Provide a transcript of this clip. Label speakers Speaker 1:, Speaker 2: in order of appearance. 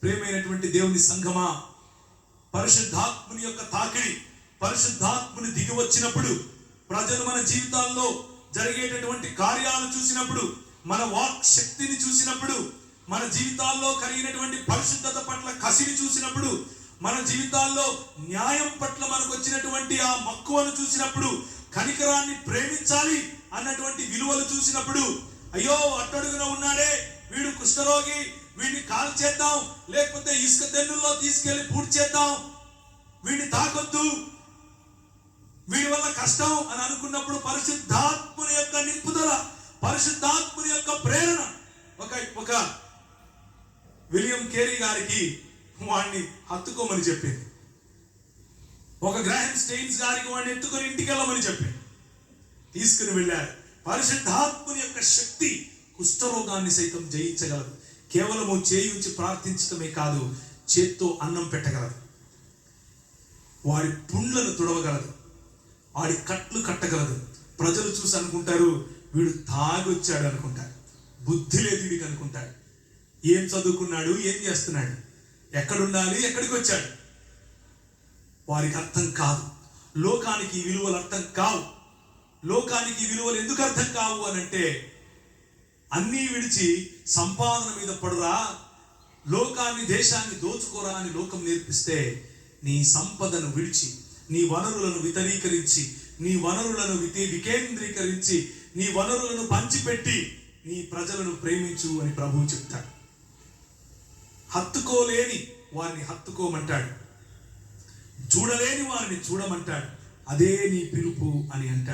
Speaker 1: ప్రేమైనటువంటి దేవుని సంఘమా, పరిశుద్ధాత్ముని యొక్క తాకిడి, పరిశుద్ధాత్ముని దిగి వచ్చినప్పుడు, ప్రజలు మన జీవితాల్లో జరిగేటటువంటి కార్యాలు చూసినప్పుడు, మన వాక్ శక్తిని చూసినప్పుడు, మన జీవితాల్లో కలిగినటువంటి పరిశుద్ధత పట్ల కసిని చూసినప్పుడు, మన జీవితాల్లో న్యాయం పట్ల మనకు వచ్చినటువంటి ఆ మక్కువను చూసినప్పుడు, కనికరాన్ని ప్రేమించాలి అన్నటువంటి విలువలు చూసినప్పుడు, అయ్యో అట్టడుగున ఉన్నాడే వీడు కుష్ఠరోగి, వీడిని కాల్ చేద్దాం, లేకపోతే ఇసుక తెన్నుల్లో తీసుకెళ్లి పూర్తి చేద్దాం, వీడిని తాకొద్దు, వీడి వల్ల కష్టం అని అనుకున్నప్పుడు పరిశుద్ధాత్ముని యొక్క నింపుదల, పరిశుద్ధాత్ముని యొక్క ప్రేరణ. ఒక విలియం కేరీ గారికి వాడిని హత్తుకోమని చెప్పింది, ఒక గ్రాహం స్టెయిన్స్ గారికి వాడిని ఎత్తుకొని ఇంటికి వెళ్ళమని చెప్పింది, తీసుకుని వెళ్ళారు. పరిశుద్ధాత్ముని యొక్క శక్తి కుష్ఠరోగాన్ని సైతం జయించగలదు. కేవలము చేయి ఉంచి ప్రార్థించడమే కాదు, చేత్తో అన్నం పెట్టగలదు, వాడి పుండ్లను తుడవగలదు, వాడి కట్లు కట్టగలదు. ప్రజలు చూసి అనుకుంటారు వీడు తాగొచ్చాడు అనుకుంటారు, బుద్ధి లేదు వీడికి అనుకుంటారు. ఏం చదువుకున్నాడు, ఏం చేస్తున్నాడు, ఎక్కడుండాలి, ఎక్కడికి వచ్చాడు, వారికి అర్థం కాదు. లోకానికి ఈ విలువలు అర్థం కావు. లోకానికి ఈ విలువలు ఎందుకు అర్థం కావు అని అంటే, అన్నీ విడిచి సంపాదన మీద పడురా, లోకాన్ని దేశాన్ని దోచుకోరా అని లోకం నేర్పిస్తే, నీ సంపదను విడిచి, నీ వనరులను వితరీకరించి, నీ వనరులను వికేంద్రీకరించి, నీ వనరులను పంచిపెట్టి నీ ప్రజలను ప్రేమించు అని ప్రభువు చెప్తాడు. హత్తుకోలేని వారిని హత్తుకోమంటాడు, చూడలేని వారిని చూడమంటాడు. అదే నీ పిలుపు అని అంటాడు.